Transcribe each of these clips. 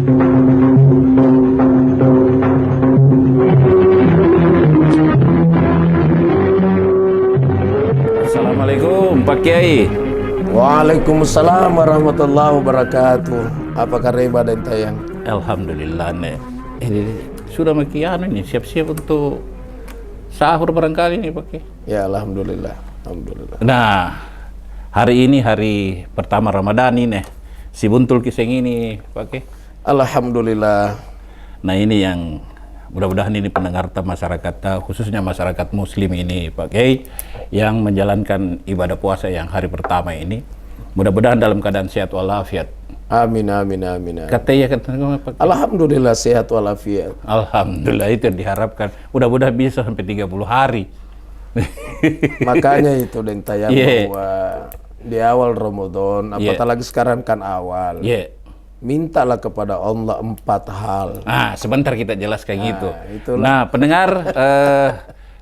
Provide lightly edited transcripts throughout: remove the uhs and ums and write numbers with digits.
Assalamualaikum Pak Kiai. Waalaikumsalam warahmatullahi wabarakatuh. Apa kabar dan tayang? Alhamdulillah nih. Ini sudah makian ini siap-siap untuk sahur barangkali nih Pak Kiai. Ya alhamdulillah. Alhamdulillah. Nah, hari ini hari pertama Ramadan ini. Si buntul kiseng ini Pak Kiai. Alhamdulillah. Nah, ini yang mudah-mudahan ini pendengar masyarakat, khususnya masyarakat muslim ini Pak Kiai, yang menjalankan ibadah puasa yang hari pertama ini, mudah-mudahan dalam keadaan sehat walafiat. Amin amin amin. Katanya Pak Kiai. Alhamdulillah sehat walafiat. Alhamdulillah, itu yang diharapkan. Mudah-mudahan bisa sampai 30 hari. Makanya itu dan tayang bahwa di awal Ramadan, apatah Yeah. lagi sekarang kan awal. Mintalah kepada Allah 4 hal. Sebentar kita jelaskan gitu. Itulah. Nah, pendengar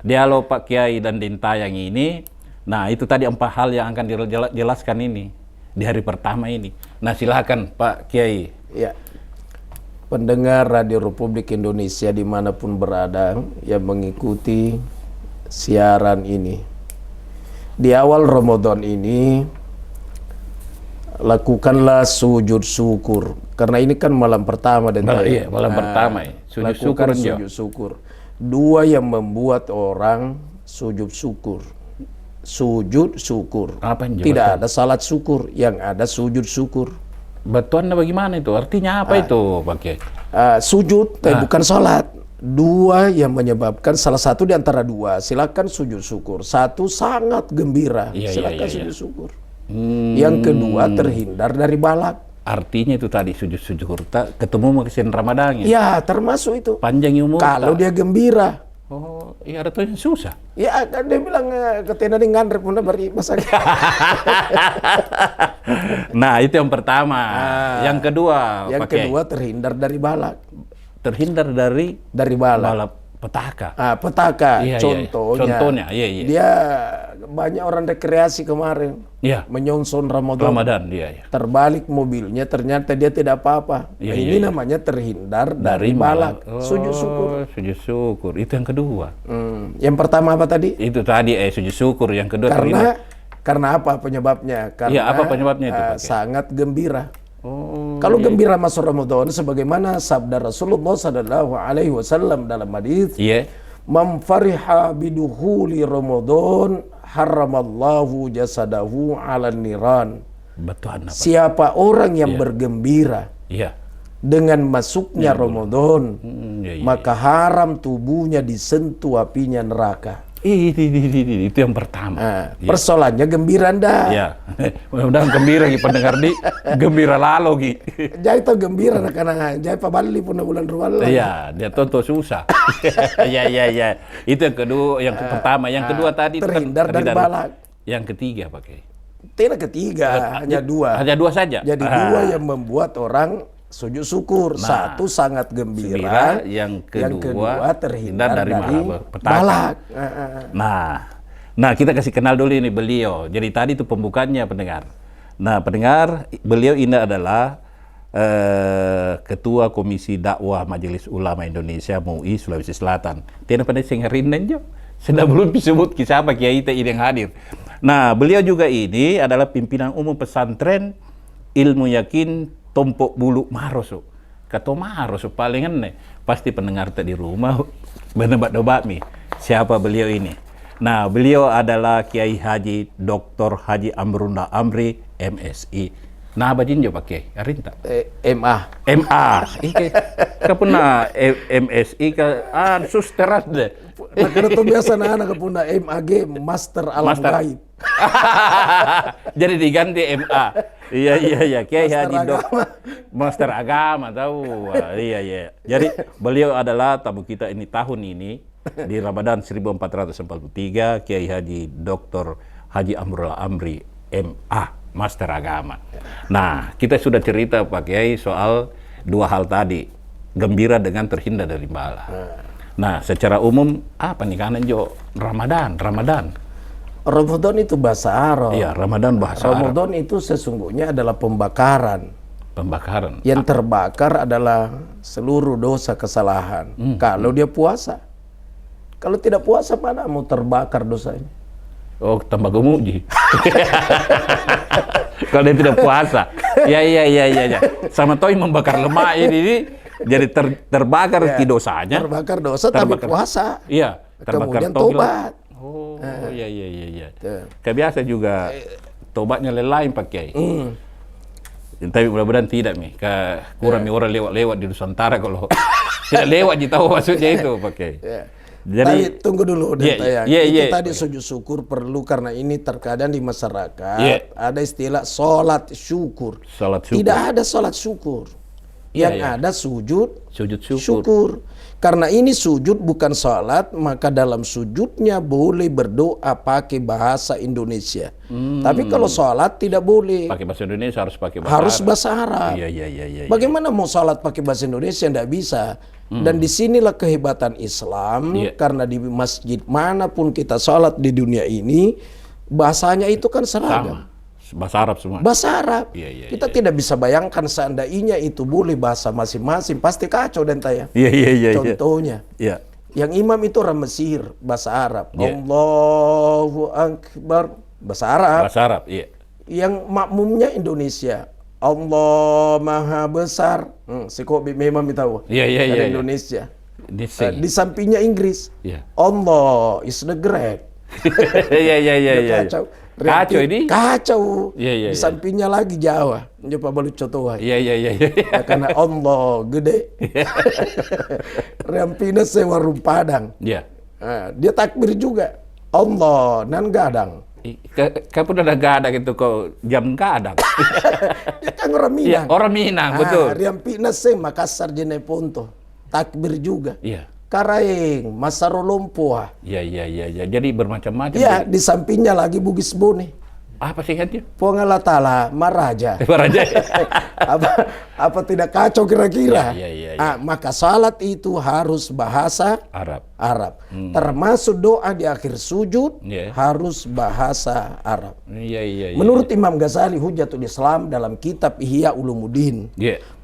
dialog Pak Kiai dan Dintayang ini, nah itu tadi 4 hal yang akan dijelaskan ini di hari pertama ini. Nah, silakan Pak Kiai. Ya. Pendengar Radio Republik Indonesia dimanapun berada yang mengikuti siaran ini, di awal Ramadan ini lakukanlah sujud syukur, karena ini kan malam pertama dan Iya, malam pertama ya. Sujud syukur. Sujud syukur. 2 yang membuat orang sujud syukur. Sujud syukur. Apa yang Tidak ada salat syukur, yang ada sujud syukur. Batuannya bagaimana itu? Artinya apa itu Pak Kiai? Sujud bukan salat. 2 yang menyebabkan, salah satu di antara 2, silakan sujud syukur. 1 sangat gembira, silakan sujud syukur. Yang kedua terhindar dari balak. Artinya itu tadi sujud syukur ketemu mesin Ramadan Ya termasuk itu. panjang umur. Kalau dia gembira. Oh, iya, ada tuh yang susah. Ya kan dia bilang ketina di ngandrep pun beri masak. Nah, itu yang pertama. Yang kedua, Yang Pak Kiai. kedua terhindar dari balak. Terhindar dari balak. balap petaka. Petaka. Iya, Contohnya. Iya. Dia banyak orang rekreasi kemarin. Iya. Menyongsong Ramadan. Iya. Terbalik mobilnya, ternyata dia tidak apa-apa. Iya, ini iya. namanya terhindar dari balak. Sujud syukur. Sujud syukur. Itu yang kedua. Yang pertama apa tadi? Itu tadi sujud syukur. Yang kedua terhindar. Karena apa penyebabnya? Karena Iya, apa penyebabnya itu, Pak Kiai? sangat gembira. Oh, Kalau gembira masuk Ramadan, sebagaimana sabda Rasulullah SAW dalam hadis, "Man fariha bidukhuli Ramadan, haramallahu jasadahu 'alan niran." betul. Siapa orang yang bergembira dengan masuknya Ramadan, maka haram tubuhnya disentuh apinya neraka. Itu yang pertama. Persoalannya gembira ndak? Iya. Mudah-mudahan gembira pendengar di gembira lalu Jai to gembira karena jai pabali pun bulan ruwal. Iya, dia tonton susah. Iya. Itu yang kedua, yang pertama, yang kedua tadi terhindar dari balak. Yang ketiga Pak Kiai. Tidak ketiga, hanya 2. Hanya 2 saja. Jadi 2 yang membuat orang sujud syukur. 1 sangat gembira, yang kedua terhindar dari petaka. balak. Nah, kita kasih kenal dulu ini beliau. Jadi tadi itu pembukaannya pendengar. Nah, pendengar, beliau ini adalah Ketua Komisi Dakwah Majelis Ulama Indonesia MUI Sulawesi Selatan. Tidak pada sengerin aja. Sudah belum disebut siapa kiai ini yang hadir. Nah, beliau juga ini adalah pimpinan umum pesantren Ilmu Yakin Tompok Bulu Maros. Kata Maros paling aneh. Pasti pendengar di rumah menebak-nebak nih siapa beliau ini. Nah, beliau adalah Kiai Haji Dr. Haji Amrullah Amri MSI. Nah, bajin jo pakai arinta. MA. Kapuna MSI susterat deh. Nah, karena itu biasa anak kapuna MAG Master Alam Gaib. Jadi diganti MA. Iya. Kiai Haji Master Agama tahu. Iya. Jadi beliau adalah tamu kita ini tahun ini di Ramadan 1443, Kiai Haji Dr. Haji Amrullah Amri MA. Master Agama. Nah, kita sudah cerita Pak Kiai soal 2 hal tadi, gembira dengan terhindar dari bala. Nah, secara umum apa nih kanan jo Ramadan. Ramadan itu bahasa Arab. Iya, Ramadan bahasa Ramadan itu sesungguhnya adalah pembakaran. Pembakaran. Yang terbakar adalah seluruh dosa kesalahan. Kalau dia puasa. Kalau tidak puasa, mana mau terbakar dosanya? Oh, tambah gemuji. Kalau dia tidak puasa. Ya. Sama toy membakar lemak ini jadi terbakar dosanya. Terbakar dosa tapi puasa. Iya, terbakar kemudian tobat. Oh, iya. Kayak biasa juga tobatnya lain pakai. Tapi mudah-mudahan tidak nih. Kurang nih orang lewat di Nusantara kalau tidak lewat tahu maksudnya itu pakai. Jadi tunggu dulu Dentayang. Itu tadi sujud syukur perlu karena ini terkadang di masyarakat ada istilah sholat syukur. Tidak ada sholat syukur. Yang ada sujud syukur. Karena ini sujud bukan sholat, maka dalam sujudnya boleh berdoa pakai bahasa Indonesia. Tapi kalau sholat tidak boleh. Pakai bahasa Indonesia harus pakai bahasa Harus bahasa Arab. Iya. Bagaimana mau sholat pakai bahasa Indonesia? Tidak bisa. Dan disinilah kehebatan Islam. Karena di masjid manapun kita sholat di dunia ini, bahasanya itu kan seragam. Bahasa Arab semua. Bahasa Arab. Kita tidak bisa bayangkan seandainya itu boleh bahasa masing-masing, pasti kacau Dentayang. Iya. Contohnya, yang imam itu orang Mesir, bahasa Arab. Allahu Akbar, bahasa Arab. Bahasa Arab, iya. Yang makmumnya Indonesia. Allah Maha Besar. Si Kobi memang tahu. Iya. Indonesia. Di sampingnya Inggris. Allah is the great. Iya. Kacau ini? Kacau. Di sampingnya lagi Jawa. Coba balut contoh. Iya. Karena Allah gede. Rampina sewa warung Padang. Iya. Dia takbir juga. Allah nan gadang. Kapan udah gadang itu kok jam gadang. Dia kan orang Minang. Orang Minang, betul. Rampina se Makassar Jeneponto. Takbir juga. Iya. Karaeng, Masarolompoa. Iya. Jadi bermacam-macam. Iya, di sampingnya lagi Bugis Bone. Apa sih kan dia? Pongalatala, Maraja. apa tidak kacau kira-kira? Iya. Maka salat itu harus bahasa Arab. Termasuk doa di akhir sujud harus bahasa Arab. Iya. Menurut Imam Ghazali Hujatul Islam dalam kitab Ihya Ulumuddin,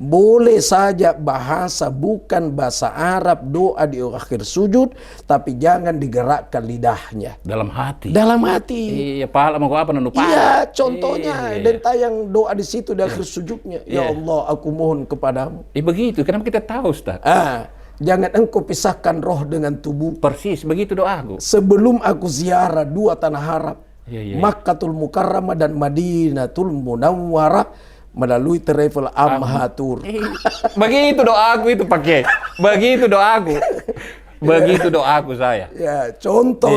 boleh saja bahasa bukan bahasa Arab doa di akhir sujud, tapi jangan digerakkan lidahnya. Dalam hati. Iya, pahala mau apa nunup. Iya, contohnya Dentayang doa di situ di akhir sujudnya. Ya Allah, aku mohon kepadamu. Begitu. Kenapa kita tahu, Ustaz? Jangan engkau pisahkan roh dengan tubuh. Persis, begitu doaku. Sebelum aku ziarah dua tanah Arab, Makkatul Mukarramah dan Madinatul Munawwarah, melalui travel Amhatur. Begitu doaku itu pakai. Begitu doaku. Begitu doaku saya. Ya, contoh.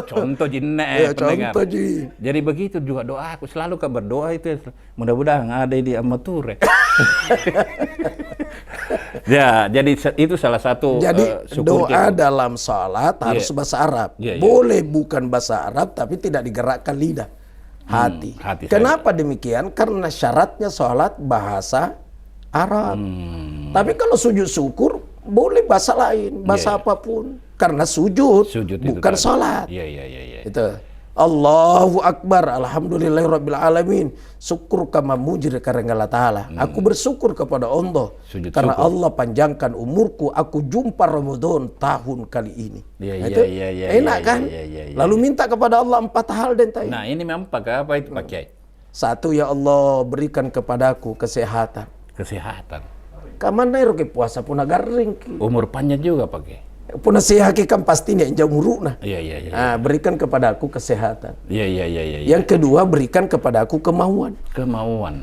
Contoh jinne. Contoh ji. Jadi begitu juga doaku. Selalu kan berdoa itu mudah-mudahan ada di Amatur. Jadi itu salah satu. Jadi doa dalam salat harus bahasa Arab. Boleh bukan bahasa Arab tapi tidak digerakkan lidah. Hati. Kenapa demikian? Karena syaratnya salat bahasa Arab. Tapi kalau sujud syukur boleh bahasa lain, bahasa apapun. Karena sujud bukan sholat. Iya. Itu. Allahu Akbar, alhamdulillahirabbil alamin. Syukur kama mujir karena Allah Ta'ala. Aku bersyukur kepada Allah. Karena Allah panjangkan umurku, aku jumpa Ramadan tahun kali ini. Iya. Enak kan? Lalu minta kepada Allah 4 hal Dentayang. Nah, ini memang pakai apa itu pakai? 1, ya Allah berikan kepadaku kesehatan. Kamana roke puasa pun agar ringki. Umur panjang juga pakai. Puna sehat kan pastinya injak muruna. Iya. Berikan kepadaku kesehatan. Iya. Yang kedua, berikan kepadaku kemauan.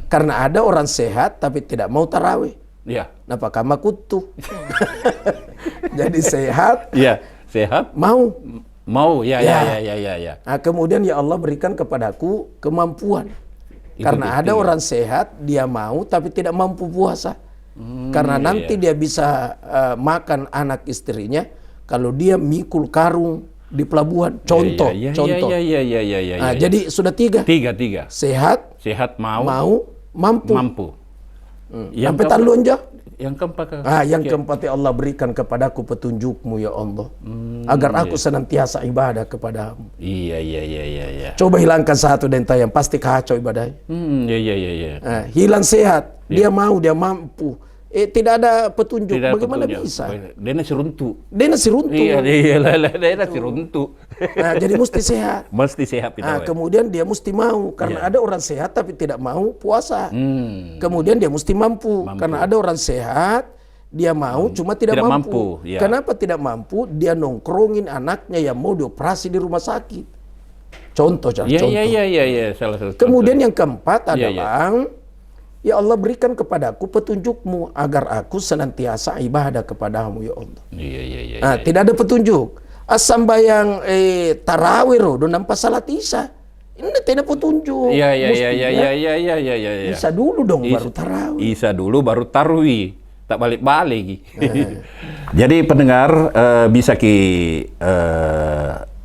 Karena ada orang sehat tapi tidak mau tarawih. Iya. Napa kama kutu. Jadi sehat. Iya, sehat. Mau. Ya. Kemudian ya Allah berikan kepadaku kemampuan. Karena ada orang sehat dia mau tapi tidak mampu puasa. Karena nanti dia bisa makan anak istrinya kalau dia mikul karung di pelabuhan. Contoh. Iya. Jadi sudah 3. Tiga. Sehat, mau, mampu. Sampai talun jo. Yang keempat. Yang keempat ya Allah berikan kepadaku petunjukmu ya Allah. Agar aku senantiasa ibadah kepadamu. Iya. Coba hilangkan satu denta yang pasti kacau ibadahnya. Iya. Hilang sehat, dia mau, dia mampu. Tidak ada petunjuk. Bagaimana bisa? Dia nasi runtuh. Iya, dia nasi runtuh. Jadi mesti sehat. Mesti sehat itu. Kemudian dia mesti mau, karena ada orang sehat tapi tidak mau puasa. Kemudian dia mesti mampu. Karena ada orang sehat, dia mau cuma tidak mampu. Ya. Kenapa tidak mampu? Dia nongkrongin anaknya yang mau dioperasi di rumah sakit. Contoh. Iya. Salah satu. Kemudian yang keempat adalah ya Allah berikan kepadaku petunjukmu agar aku senantiasa ibadah kepadamu ya Allah. Iya. Tidak ada petunjuk. Sambayang tarawih do nampak salat isya. Ini tidak petunjuk. Iya. Isya dulu dong baru tarawih. Isya dulu baru tarawih. Tak balik-balik. Jadi pendengar bisa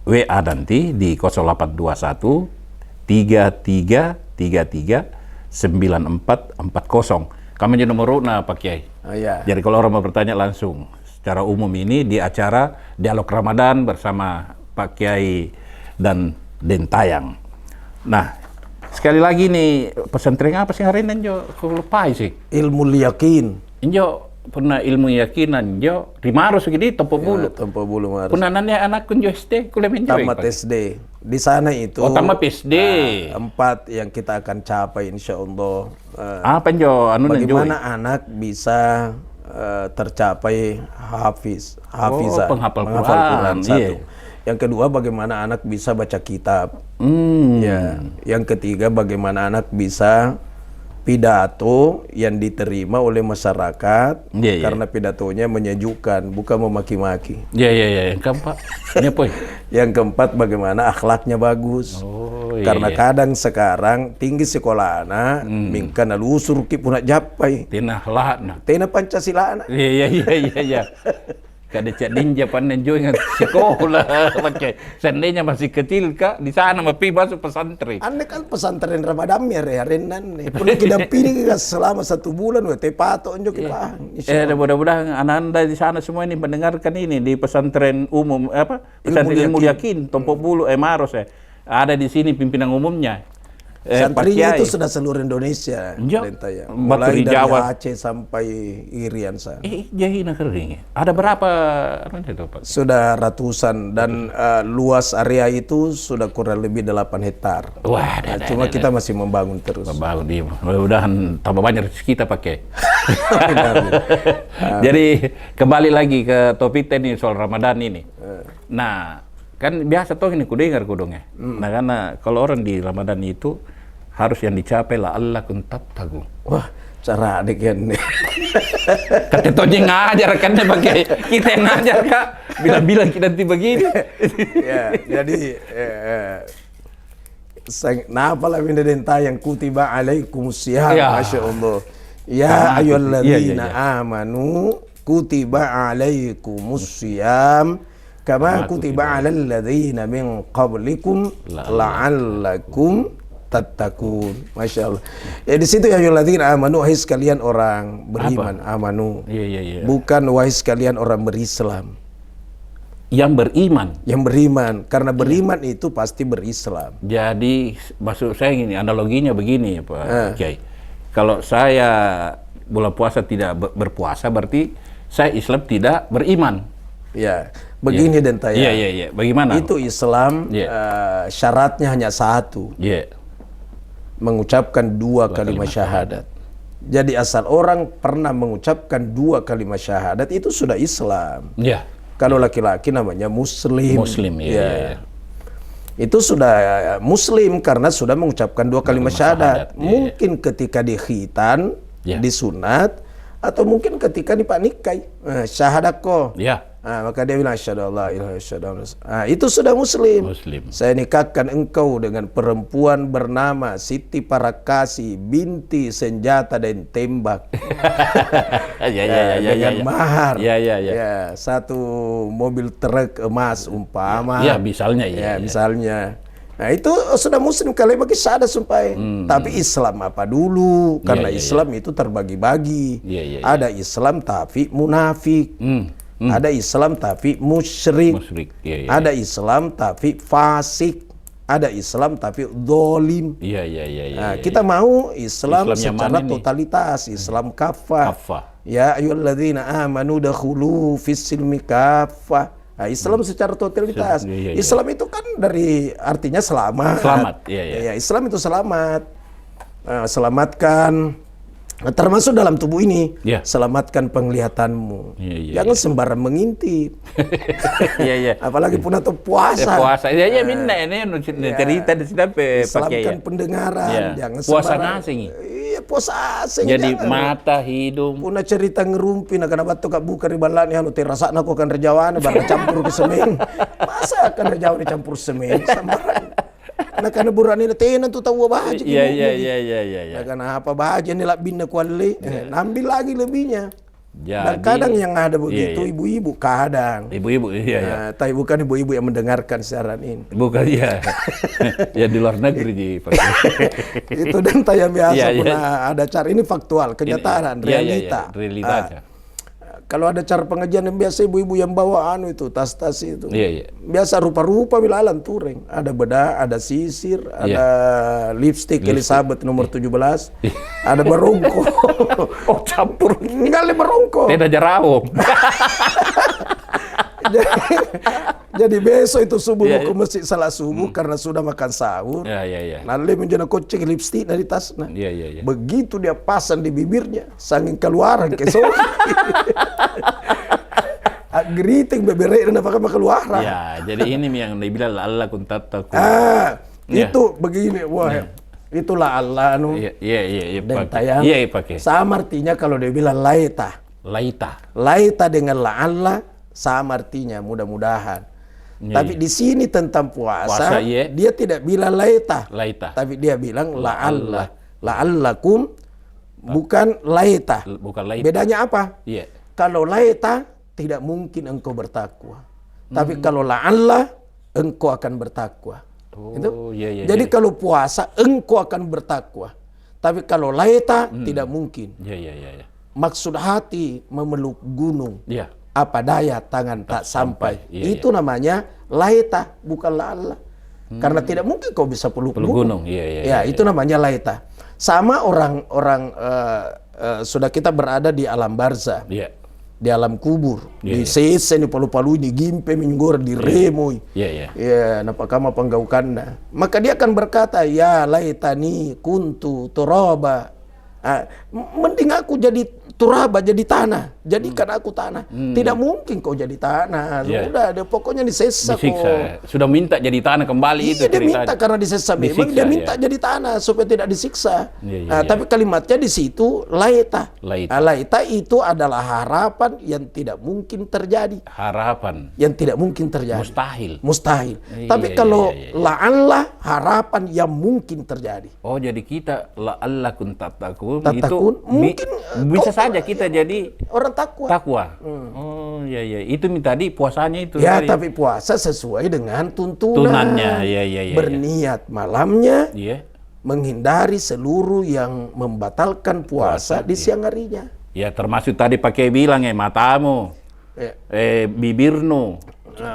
WA nanti di 0821 3333 9440. Kami di nomor Pak Kiai. Jadi kalau orang mau bertanya langsung secara umum ini di acara Dialog Ramadan bersama Pak Kiai dan Dentayang. Nah, sekali lagi nih pesantren apa sih hari ini Jo? Aku lupa sih. Ilmu yakin. Jo pernah ilmu yakinan Jo di Maros gini Tompo Bulu. Tompo Bulu Maros. Pernah nanya anak kun Jo SD kuliah menjauh. Tamat SD. Di sana itu. Tamat SD. 4 yang kita akan capai insya Allah. Apa Jo? Bagaimana anak bisa tercapai hafizah, penghafal Quran. Satu. Iya. Yang kedua, bagaimana anak bisa baca kitab. Ya. Yang ketiga, bagaimana anak bisa pidato yang diterima oleh masyarakat karena pidatonya menyejukkan, bukan memaki-maki. Iya. Yang keempat, ini apa? Yang keempat, bagaimana akhlaknya bagus. Karena kadang sekarang tinggi sekolah anak, mingkan lusur ki puna japai. Tina lah. Tina Pancasila anak. Iya. Kada cak ninja panen jo ingat sekolah pakai. Seandainya masih kecil Kak, di sana mapi masuk pesantren. Anda kan pesantren Ramadan ya renan nih. Pun kita pilih selama 1 bulan te pato njo kita. Mudah-mudahan anak-anak di sana semua ini mendengarkan ini di pesantren umum pesantren ilmu yakin Tompo Bulu Maros ada di sini pimpinan umumnya. Santrinya itu sudah seluruh Indonesia. Mulai dari Jawa. Aceh sampai Irian sana. Jahina kering. Ada berapa? Pak? Sudah ratusan dan luas area itu sudah kurang lebih 8 hektar. Wah, cuma kita masih membangun terus. Membangun dia. Mudah-mudahan tambah banyak rezeki kita pakai. Jadi kembali lagi ke topik ini soal Ramadan ini. Nah, kan biasa toh ini kudengar kudongnya. Nah, karena kalau orang di Ramadan itu harus yang dicapai la'allakum tattaqun. Wah, cara adegan nih. Kata tonya ngajar kan pakai kita yang ngajar Kak. Bilang-bilang kita nanti begini. Ya, jadi napa lah minda denta yang kutiba alaikumusiyam, Masya Allah. Ya ayyuhalladzina amanu kutiba alaikumusiyam kama kutiba alal ladzina min qablikum la'allakum tattaqun. Masya Allah. Ya di situ ya ayyuhalladzina amanu, wahai sekalian orang beriman. Amanu. Iya. Bukan wahai sekalian orang berislam. Yang beriman. Karena beriman itu pasti berislam. Jadi maksud saya gini, analoginya begini Pak Kiai. Kalau saya bulan puasa tidak berpuasa, berarti saya Islam tidak beriman. Ya, begini Denta ya. Iya. Bagaimana? Itu Islam syaratnya hanya satu. Mengucapkan 2 kalimat syahadat. Jadi asal orang pernah mengucapkan 2 kalimat syahadat itu sudah Islam. Kalau laki-laki namanya Muslim. Iya. Itu sudah Muslim karena sudah mengucapkan 2 kalimat syahadat. Mungkin ketika di khitan, disunat, atau mungkin ketika di panikai, syahadat kok. Maka dia bilang asyhadu alla ilaha illallah. Itu sudah muslim. Saya nikahkan engkau dengan perempuan bernama Siti Parakasi binti senjata dan tembak. Dengan mahar. Ya, 1 mobil truk emas umpama. Misalnya. Misalnya. Nah itu sudah muslim kalau bagi sada sampai. Tapi Islam apa dulu? Karena Islam itu terbagi-bagi. Ada Islam tapi munafik. Ada Islam tapi musyrik. Ada Islam tapi fasik. Ada Islam tapi dolim. Nah, kita mau Islam secara totalitas. Islam kafah. Ya ayyuhalladzina amanu dakhulu fis silmi kafah. Nah, Islam secara totalitas. Islam itu kan dari artinya selamat. Ya, Islam itu selamat. Selamatkan, termasuk dalam tubuh ini. Selamatkan penglihatanmu. Jangan sembarang mengintip. Apalagi pun atau puasa. Puasa. Minna ini cerita di sini pakai. Selamatkan pendengaran. Jangan puasa sembarang. nasi. Puasa asing. Jadi mata, hidung. Puna cerita ngerumpi, nak kenapa tuh kak buka di balani anu terasa nak akan rejawan, baru campur ke semen. Masa akan rejawan dicampur semen? Sambaran. Nak kana burani na tenan tu tahu apa aja. Iya. Nak kana apa bahagia ni lak binna kuali. Ambil lagi lebihnya. Dan kadang yang ada begitu ibu-ibu kadang. Ibu-ibu tapi bukan ibu-ibu yang mendengarkan siaran ini. Bukan ya di luar negeri di itu dan yang biasa pernah ada cara ini faktual kenyataan realita. Kalau ada cara pengajian yang biasa ibu-ibu yang bawa itu tas-tas itu. Biasa rupa-rupa bilalan turing. Ada bedak, ada sisir, ada lipstick Elizabeth nomor 17. Ada berongko. Campur. Enggak le berongko. Tidak jarawong. Jadi besok itu subuh mau ke masjid salat subuh karena sudah makan sahur. Lalu menjadi kocek lipstick dari tas. Begitu dia pasang di bibirnya, saking keluaran kesok. Geriting beberek dan apakah keluaran. Jadi ini yang dibilang Allah kuntat taku. Itu begini, wah. Itulah Allah Iya, pakai. Sama artinya kalau dia bilang laita dengan la Allah sama artinya mudah-mudahan. Tapi di sini tentang puasa dia tidak bilang laita. Tapi dia bilang la'allakum bukan laita. Bedanya apa? Kalau laita tidak mungkin engkau bertakwa. Tapi kalau la'alla engkau akan bertakwa. Jadi kalau puasa engkau akan bertakwa. Tapi kalau laita tidak mungkin. Maksud hati memeluk gunung. Apa daya tangan tak sampai. Itu namanya laita, bukan la'alla. Karena tidak mungkin kau bisa peluk gunung. Itu namanya laita. Sama orang-orang sudah kita berada di alam barzah. Di alam kubur. Di sese, di palu-palu, di gimpe, minggor, di remoi. Napakama panggaukanna. Maka dia akan berkata, ya laitani kuntu turaba. Mending aku jadi turaba, jadi tanah. Jadikan aku tanah. Tidak mungkin kau jadi tanah. Sudah, dia pokoknya disiksa kok. Sudah minta jadi tanah kembali itu dia minta karena disiksa. Memang dia minta jadi tanah supaya tidak disiksa. Tapi kalimatnya di situ laita. Laita itu adalah harapan yang tidak mungkin terjadi. Harapan. Yang tidak mungkin terjadi. Mustahil. Tapi kalau la'alla harapan yang mungkin terjadi. Oh, jadi kita la'allakum tattaqun itu mungkin bisa saja kita jadi orang takwa. Oh itu tadi puasanya itu. Tapi puasa sesuai dengan tuntunannya. Berniat malamnya, menghindari seluruh yang membatalkan puasa di siang harinya. Termasuk tadi pakai bilang matamu, bibirnu,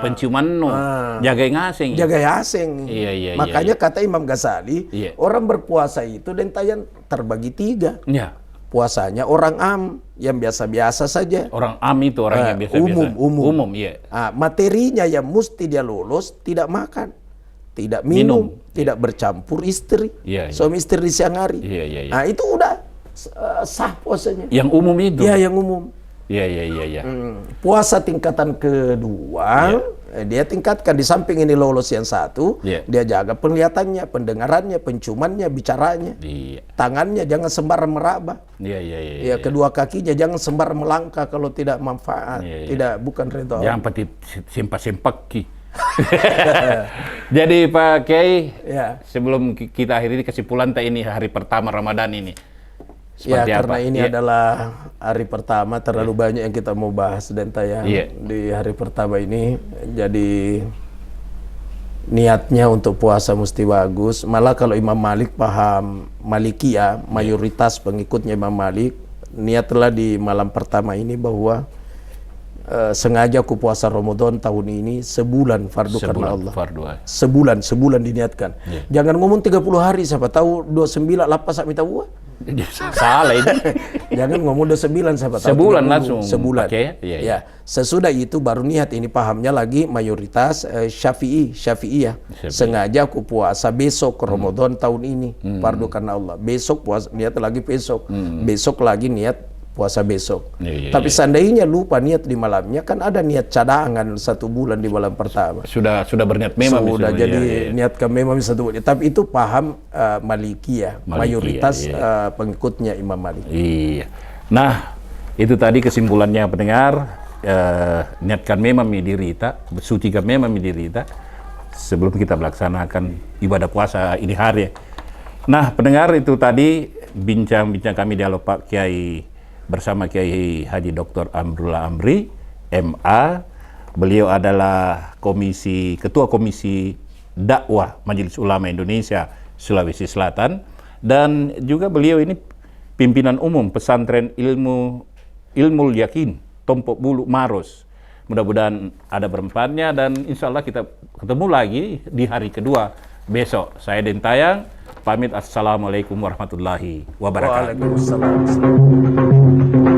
penciumannu, jaga asing. Makanya kata Imam Ghazali, orang berpuasa itu dentayan terbagi 3. Puasanya orang am yang biasa-biasa saja. Orang am itu orang yang biasa-biasa. Umum. Materinya yang mesti dia lolos, tidak makan, tidak minum. Tidak bercampur istri, suami istri di siang hari. Itu udah sah puasanya. Yang umum itu? Yang umum. Puasa tingkatan kedua, dia tingkatkan di samping ini lolos yang satu, dia jaga penglihatannya, pendengarannya, penciumannya, bicaranya, tangannya jangan sembarang meraba, kedua kakinya jangan sembarang melangkah kalau tidak manfaat, bukan ridho. Jangan pati sempak-sempak ki. Jadi Pak Kiai, sebelum kita akhiri kesimpulan ini hari pertama Ramadan ini. Karena ini adalah hari pertama, terlalu banyak yang kita mau bahas dan tayang di hari pertama ini. Jadi niatnya untuk puasa mesti bagus. Malah kalau Imam Malik paham Malikiyah, mayoritas pengikutnya Imam Malik, niatlah di malam pertama ini bahwa sengaja aku puasa Ramadan tahun ini sebulan fardu karena Allah. Sebulan diniatkan. Jangan ngomong 30 hari, siapa tahu 29 lapas sak minta buah. Salah ini. Jangan ngomong 29 siapa tahu. Sebulan langsung. Sebulan. Okay. Ya. Sesudah itu baru niat. Ini pahamnya lagi mayoritas Syafi'iyah. Sengaja aku puasa besok Ramadan tahun ini fardu karena Allah. Besok puasa niat lagi besok. Besok lagi niat puasa besok. Tapi seandainya lupa niat di malamnya, kan ada niat cadangan 1 bulan di malam pertama. Sudah berniat memang. Sudah jadi niatkan memang 1 bulan. Tapi itu paham Malikiyah, mayoritas pengikutnya Imam Malik. Iya. Nah, itu tadi kesimpulannya pendengar. Niatkan memang dirita, sucikan memang dirita sebelum kita melaksanakan ibadah puasa ini hari. Nah, pendengar, itu tadi bincang-bincang kami dialog Pak Kiai bersama Kiai Haji Dr. Amrullah Amri, MA. Beliau adalah Ketua Komisi Dakwah Majelis Ulama Indonesia Sulawesi Selatan, dan juga beliau ini pimpinan umum Pesantren Ilmul Yakin Tompok Bulu Maros. Mudah-mudahan ada bermanfaatnya, dan insya Allah kita ketemu lagi di hari kedua besok. Saya Den Tayang pamit. Assalamualaikum warahmatullahi wabarakatuh. Waalaikumsalam.